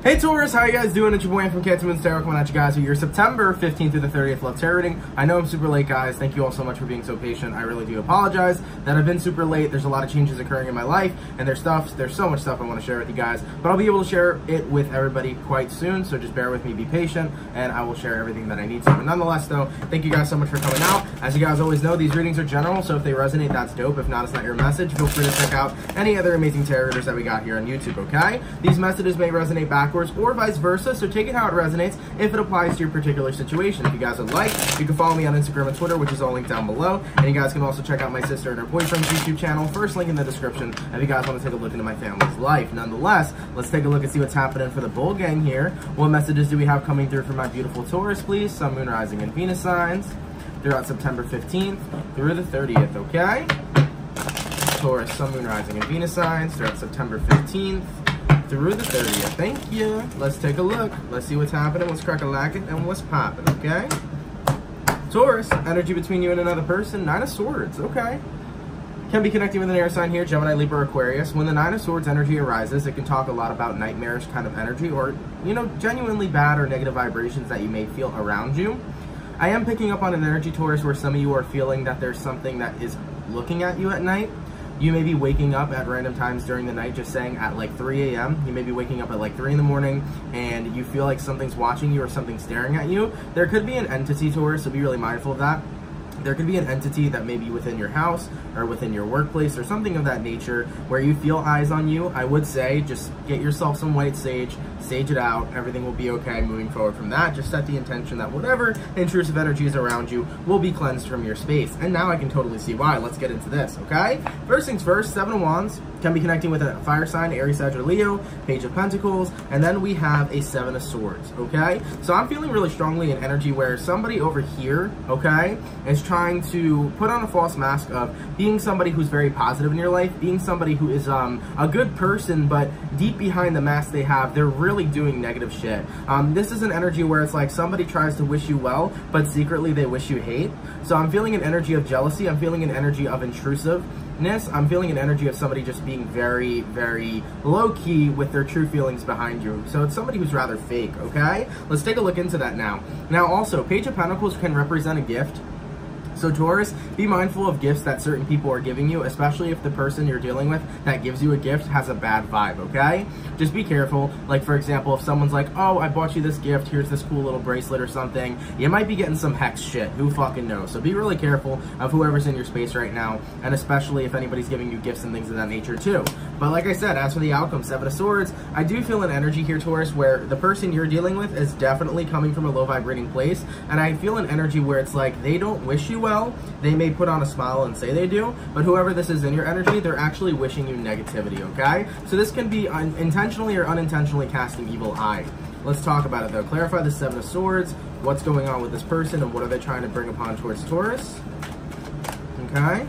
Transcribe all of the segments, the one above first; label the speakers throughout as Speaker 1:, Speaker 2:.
Speaker 1: Hey Taurus, how you guys doing? It's your boy from CancerMoonsTarot coming at you guys with your September 15th through the 30th love tarot reading. I know I'm super late, guys. Thank you all so much for being so patient. I really do apologize that I've been super late. There's a lot of changes occurring in my life, and there's so much stuff I want to share with you guys, but I'll be able to share it with everybody quite soon, so just bear with me, be patient, and I will share everything that I need to. But nonetheless, though, thank you guys so much for coming out. As you guys always know, these readings are general, so if they resonate, that's dope. If not, it's not your message. Feel free to check out any other amazing tarot readers that we got here on YouTube, okay? These messages may resonate backwards or vice versa, so take it how it resonates if it applies to your particular situation. If you guys would like, you can follow me on Instagram and Twitter, which is all linked down below, and you guys can also check out my sister and her boyfriend's YouTube channel, first link in the description, if you guys want to take a look into my family's life. Nonetheless, let's take a look and see what's happening for the bull gang here. What messages do we have coming through for my beautiful Taurus, please? Sun, Moon, Rising, and Venus signs throughout September 15th through the 30th, okay? Taurus, Sun, Moon, Rising, and Venus signs throughout September 15th through the 30th. Thank you. Let's take a look. Let's see what's happening, what's crack-a-lacking, and what's popping, okay? Taurus, energy between you and another person. Nine of Swords, okay. Can be connecting with an air sign here, Gemini, Libra, Aquarius. When the Nine of Swords energy arises, it can talk a lot about nightmarish kind of energy or, you know, genuinely bad or negative vibrations that you may feel around you. I am picking up on an energy, Taurus, where some of you are feeling that there's something that is looking at you at night. You may be waking up at random times during the night, just saying at like 3 a.m. You may be waking up at like 3 in the morning and you feel like something's watching you or something's staring at you. There could be an entity, Taurus, so be really mindful of that. There could be an entity that may be within your house or within your workplace or something of that nature where you feel eyes on you. I would say just get yourself some white sage, sage it out, everything will be okay moving forward from that. Just set the intention that whatever intrusive energy is around you will be cleansed from your space. And now I can totally see why. Let's get into this, okay? First things first, Seven of Wands can be connecting with a fire sign, Aries, Sag, or Leo, Page of Pentacles, and then we have a Seven of Swords, okay? So I'm feeling really strongly in energy where somebody over here, okay, is trying to put on a false mask of being somebody who's very positive in your life, being somebody who is a good person, but deep behind the mask they have, they're really doing negative shit. This is an energy where it's like somebody tries to wish you well, but secretly they wish you hate. So I'm feeling an energy of jealousy, I'm feeling an energy of intrusiveness, I'm feeling an energy of somebody just being very, very low-key with their true feelings behind you. So it's somebody who's rather fake, okay? Let's take a look into that now. Now also, Page of Pentacles can represent a gift. So Taurus, be mindful of gifts that certain people are giving you, especially if the person you're dealing with that gives you a gift has a bad vibe, okay? Just be careful. Like, for example, if someone's like, oh, I bought you this gift, here's this cool little bracelet or something, you might be getting some hex shit. Who fucking knows? So be really careful of whoever's in your space right now, and especially if anybody's giving you gifts and things of that nature too. But like I said, as for the outcome, Seven of Swords, I do feel an energy here, Taurus, where the person you're dealing with is definitely coming from a low vibrating place, and I feel an energy where it's like they don't wish you well. They may put on a smile and say they do, but whoever this is in your energy, they're actually wishing you negativity, okay? So this can be intentionally or unintentionally casting evil eye. Let's talk about it though. Clarify the Seven of Swords, what's going on with this person, and what are they trying to bring upon towards Taurus? Okay,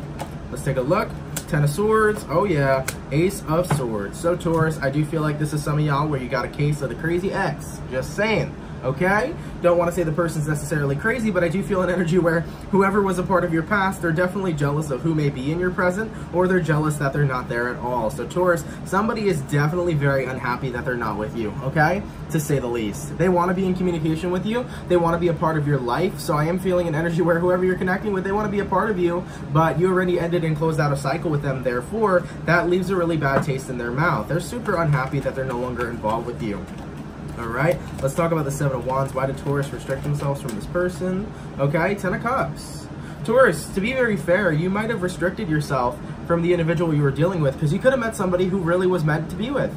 Speaker 1: let's take a look. Ten of Swords, oh yeah, Ace of Swords. So Taurus, I do feel like this is some of y'all where you got a case of the crazy ex, just saying. Okay? Don't want to say the person's necessarily crazy, but I do feel an energy where whoever was a part of your past, they're definitely jealous of who may be in your present, or they're jealous that they're not there at all. So Taurus, somebody is definitely very unhappy that they're not with you, okay? To say the least. They want to be in communication with you. They want to be a part of your life. So I am feeling an energy where whoever you're connecting with, they want to be a part of you, but you already ended and closed out a cycle with them. Therefore, that leaves a really bad taste in their mouth. They're super unhappy that they're no longer involved with you. Alright, let's talk about the Seven of Wands. Why did Taurus restrict themselves from this person? Okay, Ten of Cups. Taurus, to be very fair, you might have restricted yourself from the individual you were dealing with because you could have met somebody who really was meant to be with.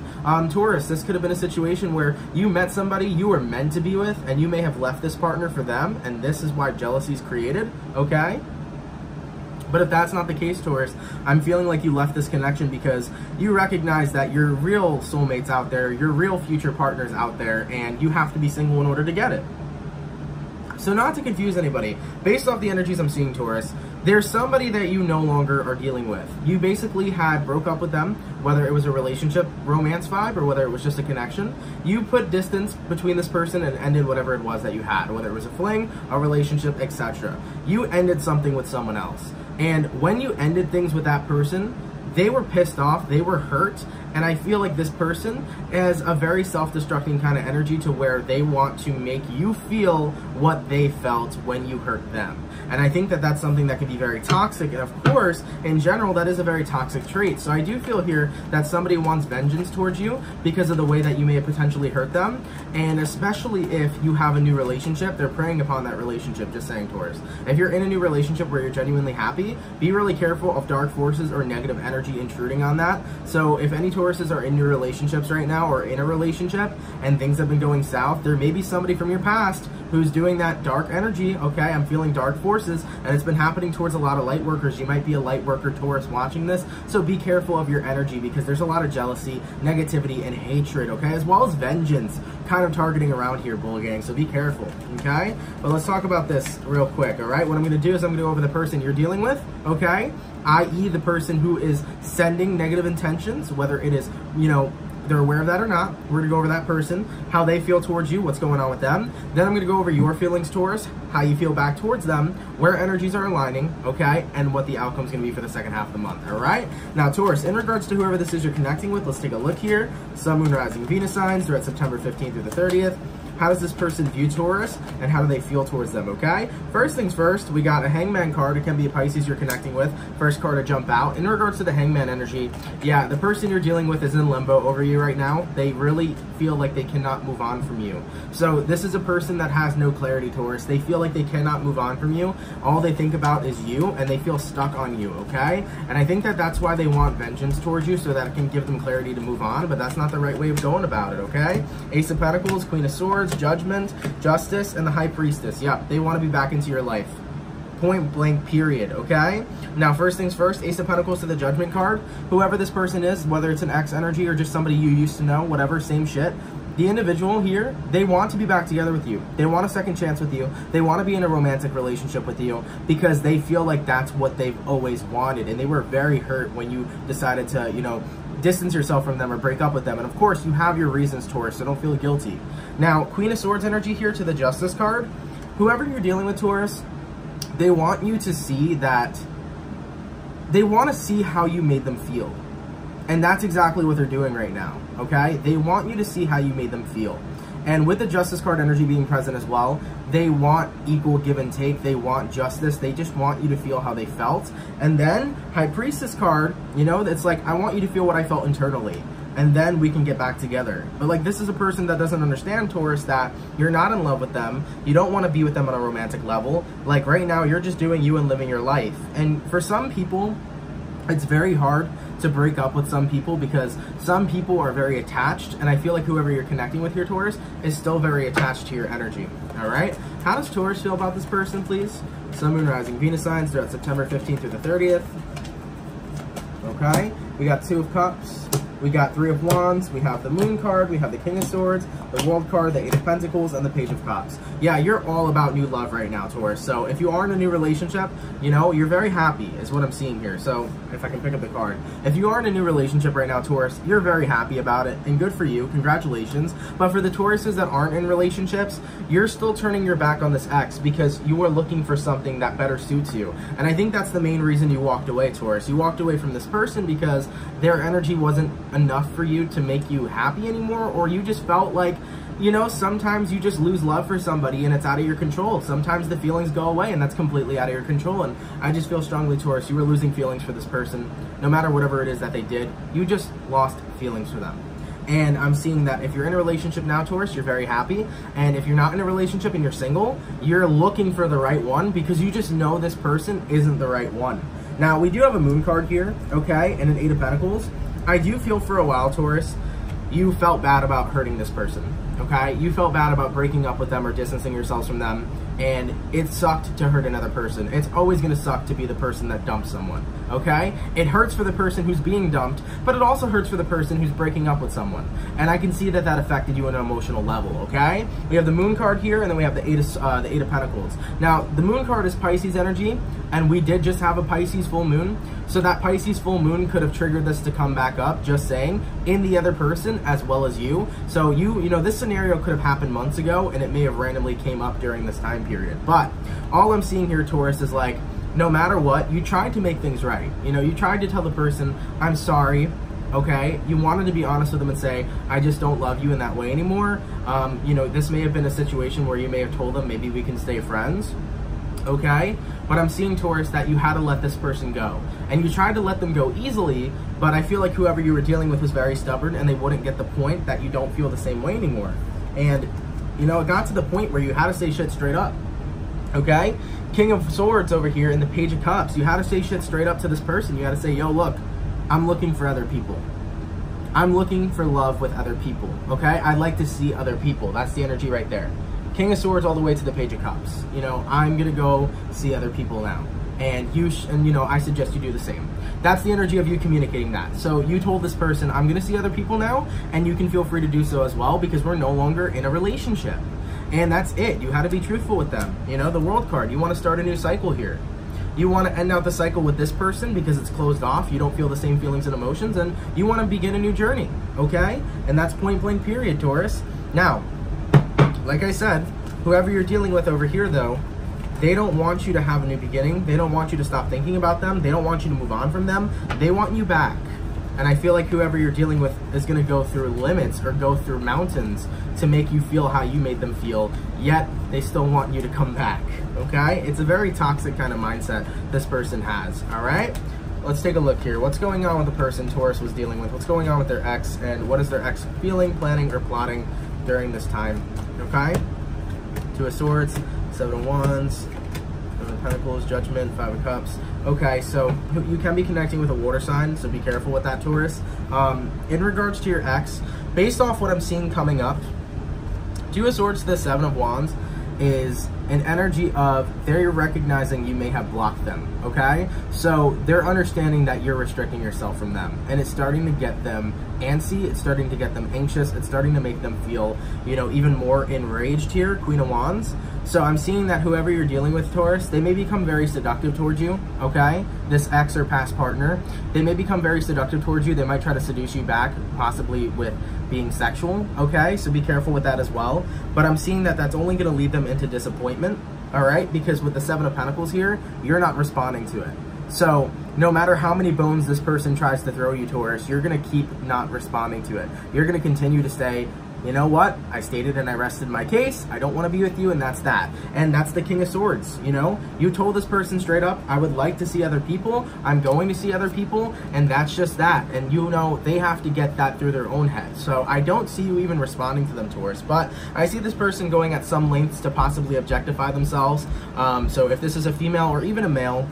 Speaker 1: Taurus, this could have been a situation where you met somebody you were meant to be with and you may have left this partner for them, and this is why jealousy is created, okay? But if that's not the case, Taurus, I'm feeling like you left this connection because you recognize that your real soulmate's out there, your real future partner's out there, and you have to be single in order to get it. So not to confuse anybody, based off the energies I'm seeing, Taurus, there's somebody that you no longer are dealing with. You basically broke up with them, whether it was a relationship, romance vibe, or whether it was just a connection. You put distance between this person and ended whatever it was that you had, whether it was a fling, a relationship, etc. You ended something with someone else. And when you ended things with that person, they were pissed off, they were hurt, And I feel like this person has a very self-destructing kind of energy to where they want to make you feel what they felt when you hurt them. And I think that that's something that can be very toxic. And of course, in general, that is a very toxic trait. So I do feel here that somebody wants vengeance towards you because of the way that you may have potentially hurt them. And especially if you have a new relationship, they're preying upon that relationship, just saying, Taurus. If you're in a new relationship where you're genuinely happy, be really careful of dark forces or negative energy intruding on that. So if any Tauruses are in new relationships right now or in a relationship and things have been going south, there may be somebody from your past who's doing that dark energy, okay? I'm feeling dark forces, and it's been happening towards a lot of light workers. You might be a light worker Taurus watching this, so be careful of your energy because there's a lot of jealousy, negativity, and hatred, okay? As well as vengeance kind of targeting around here, Bull Gang, so be careful, okay? But let's talk about this real quick, all right? What I'm going to do is I'm going to go over the person you're dealing with, okay? I.e. the person who is sending negative intentions, whether it is, you know, they're aware of that or not. We're going to go over that person, how they feel towards you, what's going on with them. Then I'm going to go over your feelings, Taurus, how you feel back towards them, where energies are aligning, okay, and what the outcome's going to be for the second half of the month, all right? Now, Taurus, in regards to whoever this is you're connecting with, let's take a look here. Sun, Moon, Rising, Venus signs throughout September 15th through the 30th. How does this person view Taurus, and how do they feel towards them, okay? First things first, we got a Hangman card. It can be a Pisces you're connecting with. First card to jump out. In regards to the Hangman energy, yeah, the person you're dealing with is in limbo over you right now. They really feel like they cannot move on from you. So this is a person that has no clarity, Taurus. They feel like they cannot move on from you. All they think about is you, and they feel stuck on you, okay? And I think that that's why they want vengeance towards you, so that it can give them clarity to move on, but that's not the right way of going about it, okay? Ace of Pentacles, Queen of Swords, Judgment, Justice, and the High Priestess. Yeah, they want to be back into your life. Point blank, period, okay? Now, first things first, Ace of Pentacles to the Judgment card. Whoever this person is, whether it's an ex energy or just somebody you used to know, whatever, same shit. The individual here, they want to be back together with you. They want a second chance with you. They want to be in a romantic relationship with you because they feel like that's what they've always wanted. And they were very hurt when you decided to, you know, distance yourself from them or break up with them. And of course, you have your reasons, Taurus, so don't feel guilty. Now, Queen of Swords energy here to the Justice card. Whoever you're dealing with, Taurus, they want you to see that, they want to see how you made them feel. And that's exactly what they're doing right now, okay? They want you to see how you made them feel. And with the Justice card energy being present as well, they want equal give and take. They want justice. They just want you to feel how they felt. And then High Priestess card, you know, it's like, I want you to feel what I felt internally. And then we can get back together. But like, this is a person that doesn't understand, Taurus, that you're not in love with them. You don't want to be with them on a romantic level. Like right now, you're just doing you and living your life. And for some people, it's very hard to break up with some people because some people are very attached, and I feel like whoever you're connecting with here, Taurus, is still very attached to your energy, all right? How does Taurus feel about this person, please? Sun, Moon, Rising, Venus signs throughout September 15th through the 30th. Okay, we got Two of Cups. We got Three of Wands, we have the Moon card, we have the King of Swords, the World card, the Eight of Pentacles, and the Page of Cups. Yeah, you're all about new love right now, Taurus. So if you are in a new relationship, you know, you're very happy is what I'm seeing here. So if I can pick up the card. If you are in a new relationship right now, Taurus, you're very happy about it, and good for you, congratulations. But for the Tauruses that aren't in relationships, you're still turning your back on this ex because you are looking for something that better suits you. And I think that's the main reason you walked away, Taurus. You walked away from this person because their energy wasn't enough for you to make you happy anymore, or you just felt like, you know, sometimes you just lose love for somebody and it's out of your control. Sometimes the feelings go away and that's completely out of your control. And I just feel strongly, Taurus, you were losing feelings for this person. No matter whatever it is that they did, you just lost feelings for them. And I'm seeing that if you're in a relationship now, Taurus, you're very happy. And if you're not in a relationship and you're single, you're looking for the right one because you just know this person isn't the right one. Now, we do have a Moon card here, okay, and an Eight of Pentacles. I do feel for a while, Taurus, you felt bad about hurting this person, okay? You felt bad about breaking up with them or distancing yourselves from them, and it sucked to hurt another person. It's always going to suck to be the person that dumps someone, okay? It hurts for the person who's being dumped, but it also hurts for the person who's breaking up with someone. And I can see that that affected you on an emotional level, okay? We have the Moon card here, and then we have the Eight of Pentacles. Now, the Moon card is Pisces energy, and we did just have a Pisces full moon, so that Pisces full moon could have triggered this to come back up, just saying, in the other person as well as you. So you know, this scenario could have happened months ago, and it may have randomly came up during this time period. But all I'm seeing here, Taurus, is like, no matter what, you tried to make things right. You know, you tried to tell the person, I'm sorry, okay? You wanted to be honest with them and say, I just don't love you in that way anymore. You know, this may have been a situation where you may have told them, maybe we can stay friends, okay? But I'm seeing, Taurus, that you had to let this person go. And you tried to let them go easily, but I feel like whoever you were dealing with was very stubborn and they wouldn't get the point that you don't feel the same way anymore. And, you know, it got to the point where you had to say shit straight up, okay? King of Swords over here and the Page of Cups. You had to say shit straight up to this person. You had to say, yo, look, I'm looking for other people. I'm looking for love with other people, okay? I'd like to see other people. That's the energy right there. King of Swords all the way to the Page of Cups. You know, I'm gonna go see other people now. And you know, I suggest you do the same. That's the energy of you communicating that. So you told this person, I'm gonna see other people now, and you can feel free to do so as well, because we're no longer in a relationship. And that's it. You had to be truthful with them. You know, the World card, you wanna start a new cycle here. You want to end out the cycle with this person because it's closed off. You don't feel the same feelings and emotions, and you want to begin a new journey, okay? And that's point blank period, Taurus. Now, like I said, whoever you're dealing with over here, though, they don't want you to have a new beginning. They don't want you to stop thinking about them. They don't want you to move on from them. They want you back. And I feel like whoever you're dealing with is going to go through limits or go through mountains to make you feel how you made them feel, yet they still want you to come back, okay? It's a very toxic kind of mindset this person has, all right? Let's take a look here. What's going on with the person Taurus was dealing with? What's going on with their ex, and what is their ex feeling, planning, or plotting during this time, okay? Two of Swords, Seven of Wands, Seven of Pentacles, Judgment, Five of Cups. Okay, so you can be connecting with a water sign, so be careful with that, Taurus. In regards to your ex, based off what I'm seeing coming up, Two of Swords to the Seven of Wands is an energy of they're recognizing you may have blocked them, okay? So they're understanding that you're restricting yourself from them, and it's starting to get them antsy, it's starting to get them anxious, it's starting to make them feel, you know, even more enraged here, Queen of Wands. So I'm seeing that whoever you're dealing with, Taurus, they may become very seductive towards you, okay? This ex or past partner, they may become very seductive towards you. They might try to seduce you back, possibly with being sexual, okay? So be careful with that as well. But I'm seeing that that's only gonna lead them into disappointment, all right? Because with the Seven of Pentacles here, you're not responding to it. So no matter how many bones this person tries to throw you, Taurus, you're gonna keep not responding to it. You're gonna continue to say, you know what? I stated and I rested my case. I don't want to be with you, and that's that. And that's the King of Swords, you know? You told this person straight up, I would like to see other people. I'm going to see other people, and that's just that. And you know, they have to get that through their own head. So I don't see you even responding to them, Taurus, but I see this person going at some lengths to possibly objectify themselves. So if this is a female or even a male,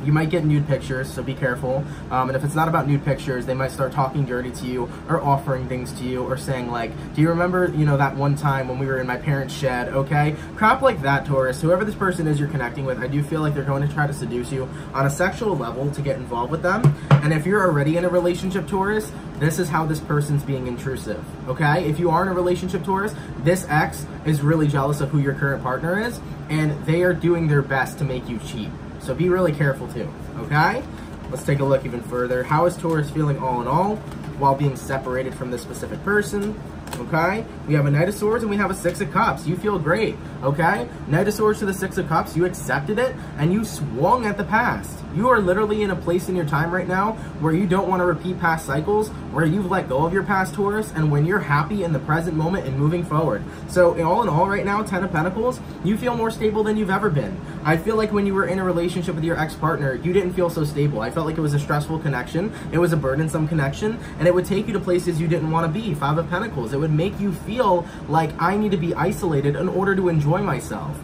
Speaker 1: you might get nude pictures, so be careful. And if it's not about nude pictures, they might start talking dirty to you or offering things to you or saying like, do you remember, you know, that one time when we were in my parents' shed, okay? Crap like that, Taurus. Whoever this person is you're connecting with, I do feel like they're going to try to seduce you on a sexual level to get involved with them. And if you're already in a relationship, Taurus, this is how this person's being intrusive, okay? If you are in a relationship, Taurus, this ex is really jealous of who your current partner is, and they are doing their best to make you cheat. So be really careful too, okay? Let's take a look even further. How is Taurus feeling all in all while being separated from this specific person? Okay, we have a Knight of Swords and we have a Six of Cups. You feel great, okay? Knight of Swords to the Six of Cups, you accepted it and you swung at the past. You are literally in a place in your time right now where you don't want to repeat past cycles, where you've let go of your past, Taurus, and when you're happy in the present moment and moving forward. So in all right now, Ten of Pentacles, you feel more stable than you've ever been. I feel like when you were in a relationship with your ex-partner, you didn't feel so stable. I felt like it was a stressful connection, it was a burdensome connection, and it would take you to places you didn't want to be. Five of Pentacles, it would make you feel like I need to be isolated in order to enjoy myself.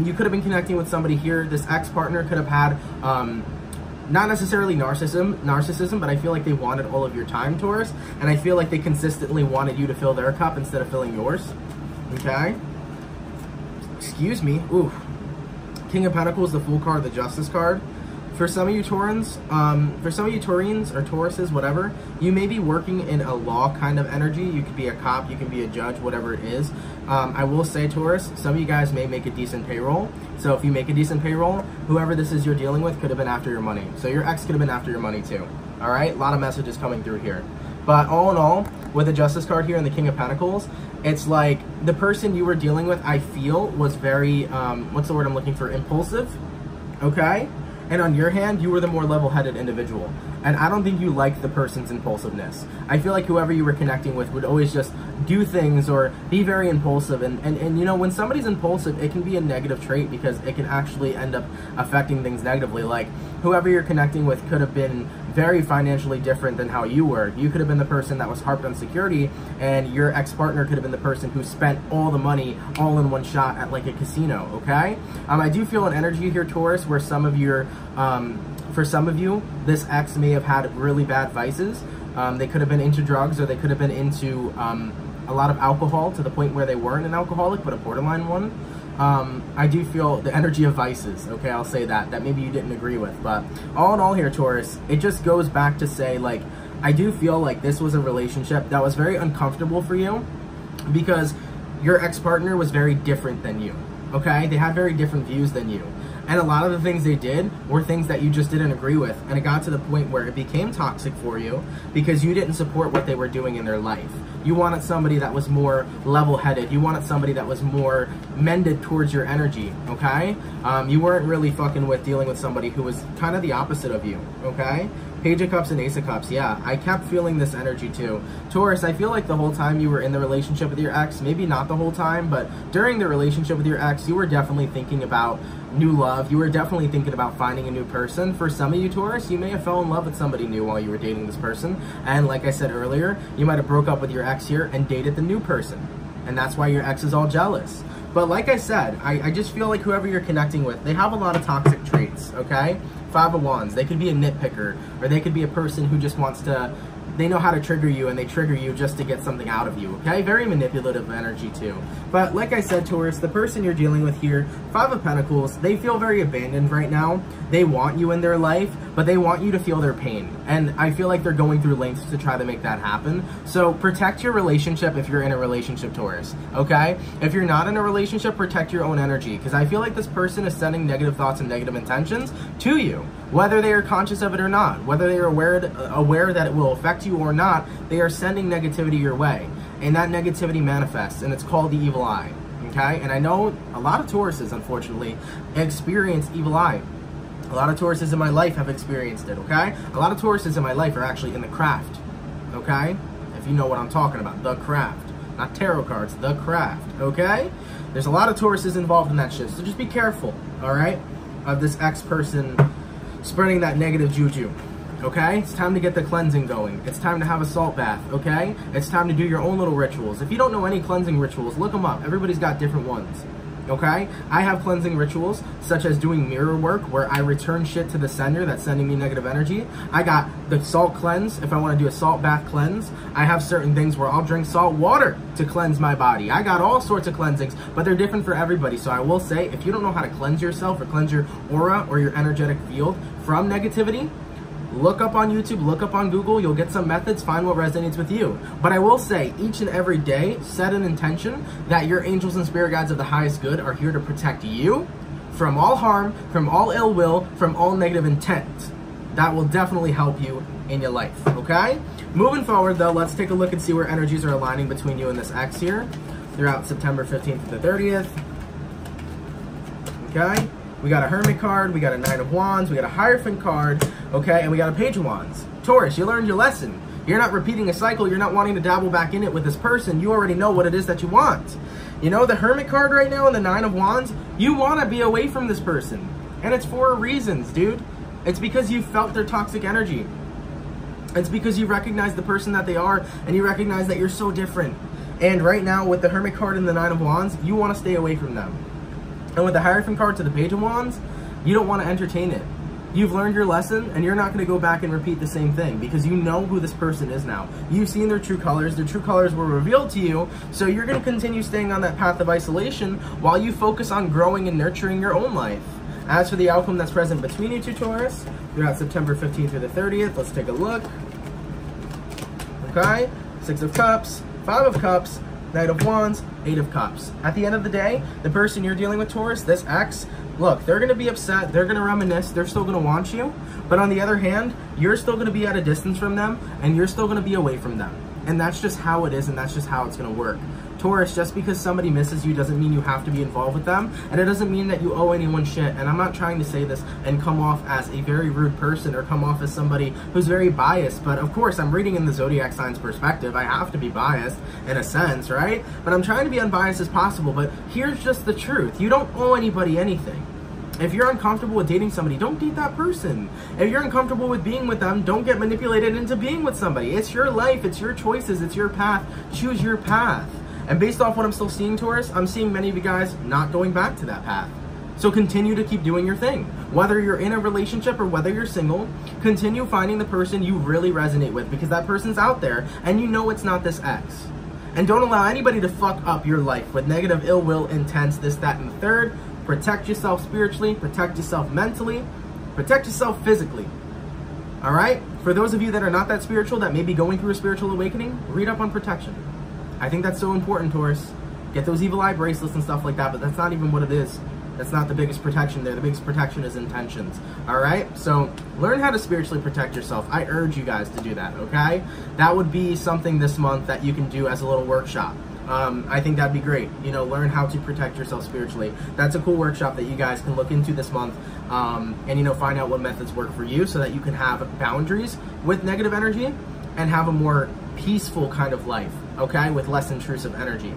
Speaker 1: You could have been connecting with somebody here. This ex-partner could have had not necessarily narcissism, but I feel like they wanted all of your time, Taurus, and I feel like they consistently wanted you to fill their cup instead of filling yours, okay? Excuse me. Ooh. King of Pentacles, the Fool card, the Justice card. For some of you Taurans, or Tauruses, whatever, you may be working in a law kind of energy. You could be a cop, you can be a judge, whatever it is. I will say, Taurus, some of you guys may make a decent payroll. So if you make a decent payroll, whoever this is you're dealing with could have been after your money. So your ex could have been after your money too. All right, a lot of messages coming through here. But all in all, with the Justice card here and the King of Pentacles, it's like the person you were dealing with, I feel, was very, what's the word I'm looking for, impulsive, okay? And on your hand, you were the more level-headed individual. and I don't think you like the person's impulsiveness. I feel like whoever you were connecting with would always just do things or be very impulsive, and you know, when somebody's impulsive, it can be a negative trait because it can actually end up affecting things negatively. Like, whoever you're connecting with could have been very financially different than how you were. You could have been the person that was harped on security, and your ex-partner could have been the person who spent all the money all in one shot at like a casino, okay? I do feel an energy here, Taurus, where some of your, for some of you, this ex may have had really bad vices. They could have been into drugs, or they could have been into a lot of alcohol to the point where they weren't an alcoholic, but a borderline one. I do feel the energy of vices, okay, I'll say that maybe you didn't agree with, but all in all here, Taurus, it just goes back to say, like, I do feel like this was a relationship that was very uncomfortable for you because your ex-partner was very different than you, okay? They had very different views than you. And a lot of the things they did were things that you just didn't agree with. And it got to the point where it became toxic for you because you didn't support what they were doing in their life. You wanted somebody that was more level-headed. You wanted somebody that was more mended towards your energy, okay? You weren't really fucking with dealing with somebody who was kind of the opposite of you, okay? Page of Cups and Ace of Cups, yeah, I kept feeling this energy too. Taurus, I feel like the whole time you were in the relationship with your ex, maybe not the whole time, but during the relationship with your ex, you were definitely thinking about new love. You were definitely thinking about finding a new person. For some of you, Taurus, you may have fell in love with somebody new while you were dating this person. And like I said earlier, you might have broke up with your ex here and dated the new person. And that's why your ex is all jealous. But like I said, I just feel like whoever you're connecting with, they have a lot of toxic traits, okay? Five of Wands, they could be a nitpicker, or they could be a person who just wants to, they know how to trigger you, and they trigger you just to get something out of you, okay? Very manipulative energy too. But like I said, Taurus, the person you're dealing with here, Five of Pentacles, they feel very abandoned right now. They want you in their life, but they want you to feel their pain. And I feel like they're going through lengths to try to make that happen. So protect your relationship if you're in a relationship, Taurus, okay? If you're not in a relationship, protect your own energy, because I feel like this person is sending negative thoughts and negative intentions to you, whether they are conscious of it or not, whether they are aware that it will affect you or not. They are sending negativity your way, and that negativity manifests, and it's called the evil eye, okay? And I know a lot of Tauruses, unfortunately, experience evil eye. A lot of Tauruses in my life have experienced it, okay? A lot of Tauruses in my life are actually in the craft, okay? If you know what I'm talking about, the craft. Not tarot cards, the craft, okay? There's a lot of Tauruses involved in that shit, so just be careful, all right, of this ex-person spreading that negative juju, okay? It's time to get the cleansing going. It's time to have a salt bath, okay? It's time to do your own little rituals. If you don't know any cleansing rituals, look them up. Everybody's got different ones, okay? I have cleansing rituals, such as doing mirror work, where I return shit to the sender that's sending me negative energy. I got the salt cleanse, if I want to do a salt bath cleanse. I have certain things where I'll drink salt water to cleanse my body. I got all sorts of cleansings, but they're different for everybody. So I will say, if you don't know how to cleanse yourself or cleanse your aura or your energetic field from negativity, look up on YouTube, look up on Google, you'll get some methods, find what resonates with you. But I will say, each and every day, set an intention that your angels and spirit guides of the highest good are here to protect you from all harm, from all ill will, from all negative intent. That will definitely help you in your life, okay? Moving forward though, let's take a look and see where energies are aligning between you and this ex here throughout September 15th to the 30th, okay? We got a Hermit card, we got a Nine of Wands, we got a Hierophant card, okay, and we got a Page of Wands. Taurus, you learned your lesson. You're not repeating a cycle, you're not wanting to dabble back in it with this person. You already know what it is that you want. You know, the Hermit card right now and the Nine of Wands, you want to be away from this person. And it's for reasons, dude. It's because you felt their toxic energy. It's because you recognize the person that they are, and you recognize that you're so different. And right now, with the Hermit card and the Nine of Wands, you want to stay away from them. And with the Hierophant card to the Page of Wands, you don't want to entertain it. You've learned your lesson, and you're not going to go back and repeat the same thing, because you know who this person is now. You've seen their true colors were revealed to you, so you're going to continue staying on that path of isolation while you focus on growing and nurturing your own life. As for the outcome that's present between you two, Taurus, throughout September 15th through the 30th, let's take a look. Okay, Six of Cups, Five of Cups, Knight of Wands, Eight of Cups. At the end of the day, the person you're dealing with, Taurus, this ex, look, they're going to be upset, they're going to reminisce, they're still going to want you, but on the other hand, you're still going to be at a distance from them, and you're still going to be away from them. And that's just how it is, and that's just how it's going to work. Taurus, just because somebody misses you doesn't mean you have to be involved with them, and it doesn't mean that you owe anyone shit. And I'm not trying to say this and come off as a very rude person or come off as somebody who's very biased, but of course I'm reading in the zodiac sign's perspective. I have to be biased in a sense, right? But I'm trying to be unbiased as possible. But here's just the truth. You don't owe anybody anything. If you're uncomfortable with dating somebody, don't date that person. If you're uncomfortable with being with them, don't get manipulated into being with somebody. It's your life, it's your choices, it's your path. Choose your path. And based off what I'm still seeing, Taurus, I'm seeing many of you guys not going back to that path. So continue to keep doing your thing. Whether you're in a relationship or whether you're single, continue finding the person you really resonate with, because that person's out there and you know it's not this ex. And don't allow anybody to fuck up your life with negative ill will, intense, this, that, and the third. Protect yourself spiritually, protect yourself mentally, protect yourself physically. All right? For those of you that are not that spiritual, that may be going through a spiritual awakening, read up on protection. I think that's so important, Taurus. Get those evil eye bracelets and stuff like that, but that's not even what it is. That's not the biggest protection there. The biggest protection is intentions. All right? So learn how to spiritually protect yourself. I urge you guys to do that, okay? That would be something this month that you can do as a little workshop. I think that'd be great. You know, learn how to protect yourself spiritually. That's a cool workshop that you guys can look into this month, and, you know, find out what methods work for you so that you can have boundaries with negative energy and have a more peaceful kind of life, okay, with less intrusive energy.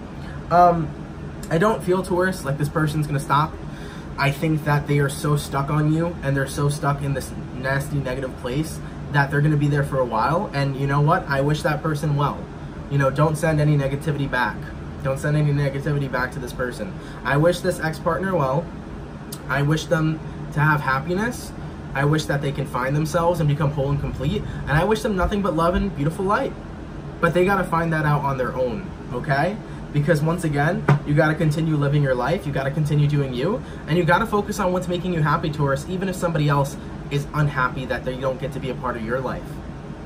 Speaker 1: I don't feel, Taurus, like this person's gonna stop. I think that they are so stuck on you and they're so stuck in this nasty negative place that they're gonna be there for a while. And you know what? I wish that person well. You know, don't send any negativity back. Don't send any negativity back to this person. I wish this ex-partner well. I wish them to have happiness. I wish that they can find themselves and become whole and complete. And I wish them nothing but love and beautiful light. But they got to find that out on their own, okay? Because once again, you got to continue living your life. You got to continue doing you. And you got to focus on what's making you happy, Taurus, even if somebody else is unhappy that they don't get to be a part of your life.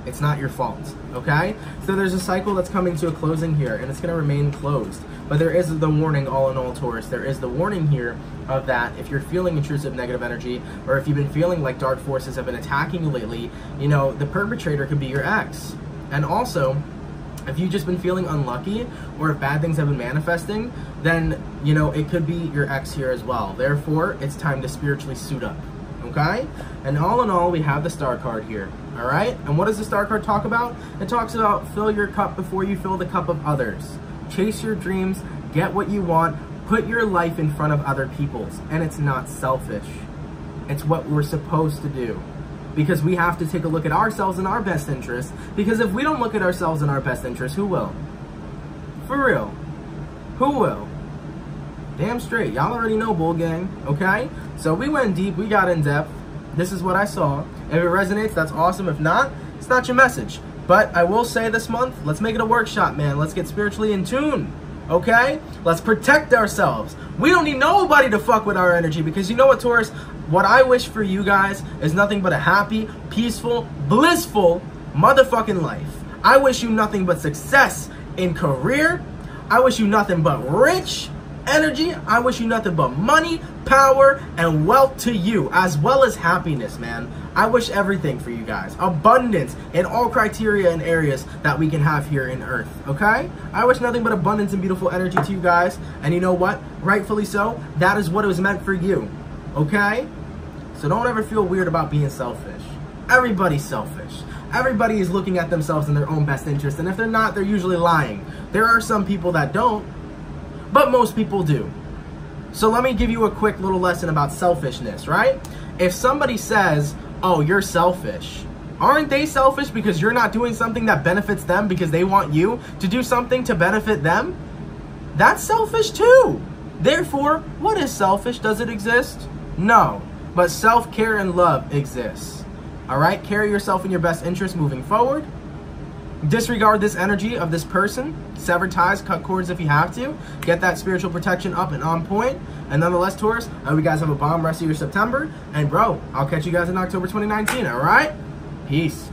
Speaker 1: It's not your fault, okay? So there's a cycle that's coming to a closing here, and it's going to remain closed. But there is the warning, all in all, Taurus. There is the warning here of that if you're feeling intrusive negative energy, or if you've been feeling like dark forces have been attacking you lately, you know, the perpetrator could be your ex. And also, if you've just been feeling unlucky, or if bad things have been manifesting, then, you know, it could be your ex here as well. Therefore, it's time to spiritually suit up. Okay? And all in all, we have the Star card here. All right? And what does the Star card talk about? It talks about fill your cup before you fill the cup of others. Chase your dreams, get what you want, put your life in front of other people's. And it's not selfish. It's what we're supposed to do. Because we have to take a look at ourselves in our best interest. Because if we don't look at ourselves in our best interest, who will? For real. Who will? Damn straight. Y'all already know, Bull Gang. Okay? So we went deep. We got in depth. This is what I saw. If it resonates, that's awesome. If not, it's not your message. But I will say this month, let's make it a workshop, man. Let's get spiritually in tune. Okay? Let's protect ourselves. We don't need nobody to fuck with our energy, because you know what, Taurus? What I wish for you guys is nothing but a happy, peaceful, blissful motherfucking life. I wish you nothing but success in career. I wish you nothing but rich energy. I wish you nothing but money, power, and wealth to you, as well as happiness, man. I wish everything for you guys. Abundance in all criteria and areas that we can have here in Earth, okay? I wish nothing but abundance and beautiful energy to you guys. And you know what? Rightfully so. That is what it was meant for you, okay? So don't ever feel weird about being selfish. Everybody's selfish. Everybody is looking at themselves in their own best interest. And if they're not, they're usually lying. There are some people that don't, but most people do. So let me give you a quick little lesson about selfishness, right? If somebody says, oh, you're selfish, aren't they selfish because you're not doing something that benefits them because they want you to do something to benefit them? That's selfish too. Therefore, what is selfish? Does it exist? No. But self-care and love exists. All right? Carry yourself in your best interest moving forward. Disregard this energy of this person. Sever ties, cut cords if you have to. Get that spiritual protection up and on point. And nonetheless, Taurus, I hope you guys have a bomb rest of your September. And bro, I'll catch you guys in October 2019, all right? Peace.